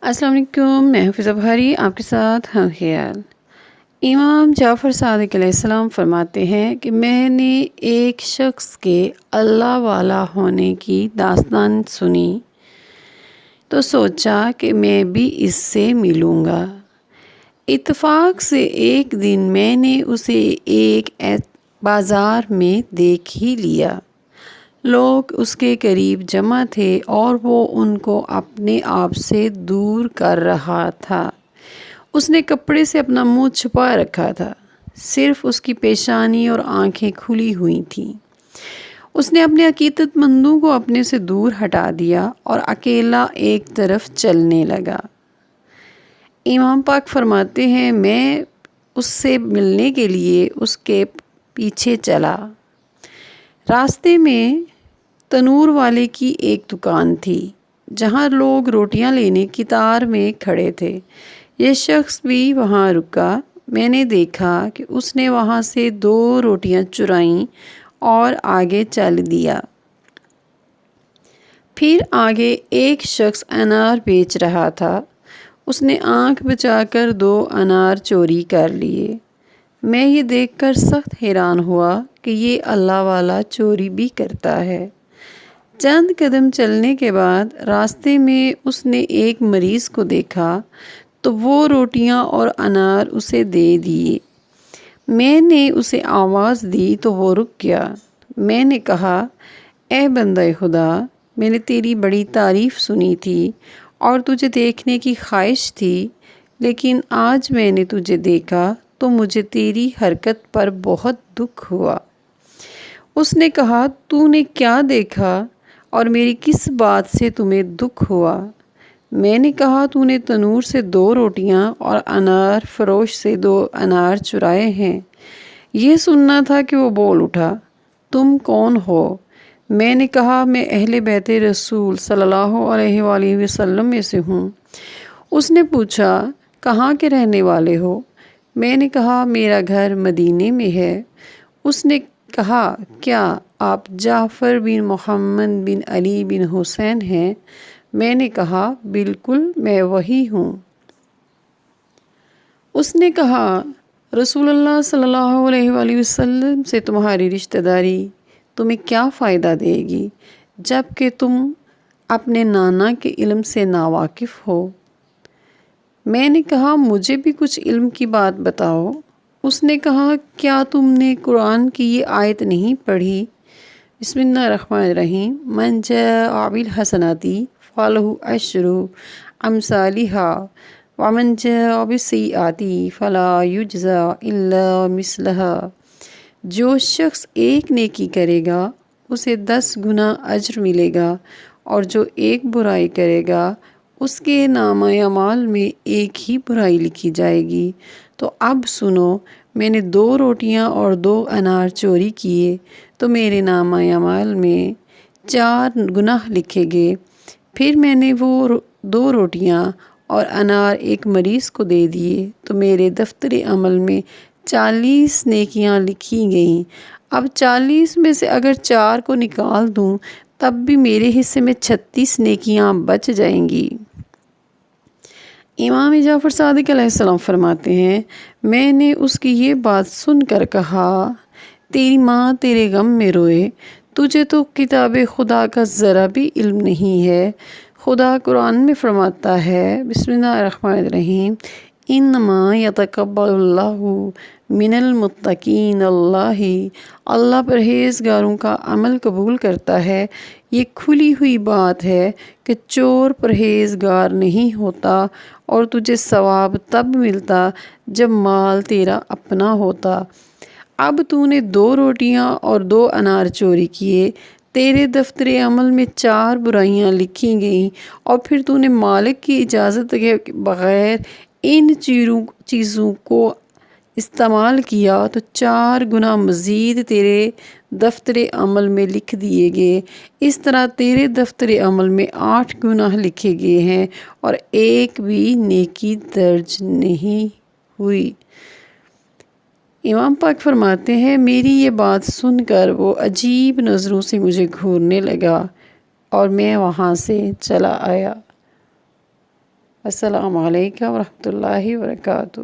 السلام علیکم، میں حفیظہ بھاری آپ کے ساتھ ہم خیال۔ امام جعفر صادق علیہ السلام فرماتے ہیں کہ میں نے ایک شخص کے اللہ والا ہونے کی داستان سنی تو سوچا کہ میں بھی اس سے ملوں گا۔ اتفاق سے ایک دن میں نے اسے ایک بازار میں دیکھ ہی لیا۔ لوگ اس کے قریب جمع تھے اور وہ ان کو اپنے آپ سے دور کر رہا تھا۔ اس نے کپڑے سے اپنا منہ چھپا رکھا تھا، صرف اس کی پیشانی اور آنکھیں کھلی ہوئی تھیں۔ اس نے اپنے عقیدت مندوں کو اپنے سے دور ہٹا دیا اور اکیلا ایک طرف چلنے لگا۔ امام پاک فرماتے ہیں میں اس سے ملنے کے لیے اس کے پیچھے چلا۔ راستے میں تنور والے کی ایک دکان تھی جہاں لوگ روٹیاں لینے قطار میں کھڑے تھے۔ یہ شخص بھی وہاں رکا۔ میں نے دیکھا کہ اس نے وہاں سے 2 روٹیاں چرائیں اور آگے چل دیا۔ پھر آگے ایک شخص انار بیچ رہا تھا۔ اس نے آنکھ بچا کر 2 انار چوری کر لیے۔ میں یہ دیکھ کر سخت حیران ہوا کہ یہ اللہ والا چوری بھی کرتا ہے۔ چند قدم چلنے کے بعد راستے میں اس نے ایک مریض کو دیکھا تو وہ روٹیاں اور انار اسے دے دیے۔ میں نے اسے آواز دی تو وہ رک گیا۔ میں نے کہا، اے بندہ خدا، میں نے تیری بڑی تعریف سنی تھی اور تجھے دیکھنے کی خواہش تھی، لیکن آج میں نے تجھے دیکھا تو مجھے تیری حرکت پر بہت دکھ ہوا۔ اس نے کہا، تو نے کیا دیکھا اور میری کس بات سے تمہیں دکھ ہوا؟ میں نے کہا، تو نے تنور سے 2 روٹیاں اور انار فروش سے 2 انار چرائے ہیں۔ یہ سننا تھا کہ وہ بول اٹھا، تم کون ہو؟ میں نے کہا، میں اہل بیت رسول صلی اللہ علیہ وآلہ وسلم میں سے ہوں۔ اس نے پوچھا، کہاں کے رہنے والے ہو؟ میں نے کہا، میرا گھر مدینے میں ہے۔ اس نے کہا، کیا آپ جعفر بن محمد بن علی بن حسین ہیں؟ میں نے کہا، بالکل میں وہی ہوں۔ اس نے کہا، رسول اللہ صلی اللہ علیہ وآلہ وسلم سے تمہاری رشتہ داری تمہیں کیا فائدہ دے گی جب کہ تم اپنے نانا کے علم سے ناواقف ہو؟ میں نے کہا، مجھے بھی کچھ علم کی بات بتاؤ۔ اس نے کہا، کیا تم نے قرآن کی یہ آیت نہیں پڑھی؟ بسم اللہ الرحمن الرحیم، من جاء بالحسنۃ فلہ عشر امثالها ومن جاء بالسیئۃ فلا یجزی الا مثلها۔ جو شخص ایک نیکی کرے گا اسے 10 گنا اجر ملے گا، اور جو ایک برائی کرے گا اس کے نامہ اعمال میں ایک ہی برائی لکھی جائے گی۔ تو اب سنو، میں نے 2 روٹیاں اور 2 انار چوری کیے تو میرے نامہ اعمال میں 4 گناہ لکھے گئے۔ پھر میں نے وہ 2 روٹیاں اور انار ایک مریض کو دے دیے تو میرے دفتر عمل میں 40 نیکیاں لکھی گئیں۔ اب 40 میں سے اگر 4 کو نکال دوں تب بھی میرے حصے میں 36 نیکیاں بچ جائیں گی۔ امام جعفر صادق علیہ السلام فرماتے ہیں، میں نے اس کی یہ بات سن کر کہا، تیری ماں تیرے غم میں روئے، تجھے تو کتاب خدا کا ذرا بھی علم نہیں ہے۔ خدا قرآن میں فرماتا ہے، بسم اللہ الرحمن الرحیم، انما یتقبل اللہ من المتقین اللہ پرہیزگاروں کا عمل قبول کرتا ہے۔ یہ کھلی ہوئی بات ہے کہ چور پرہیزگار نہیں ہوتا اور تجھے ثواب تب ملتا جب مال تیرا اپنا ہوتا۔ اب تو نے 2 روٹیاں اور 2 انار چوری کیے، تیرے دفتر عمل میں 4 برائیاں لکھی گئیں، اور پھر تو نے مالک کی اجازت کے بغیر ان چیزوں کو استعمال کیا تو 4 گنا مزید تیرے دفتر عمل میں لکھ دیے گئے۔ اس طرح تیرے دفتر عمل میں 8 گناہ لکھے گئے ہیں اور ایک بھی نیکی درج نہیں ہوئی۔ امام پاک فرماتے ہیں، میری یہ بات سن کر وہ عجیب نظروں سے مجھے گھورنے لگا اور میں وہاں سے چلا آیا۔ السلام علیکم ورحمۃ اللہ وبرکاتہ۔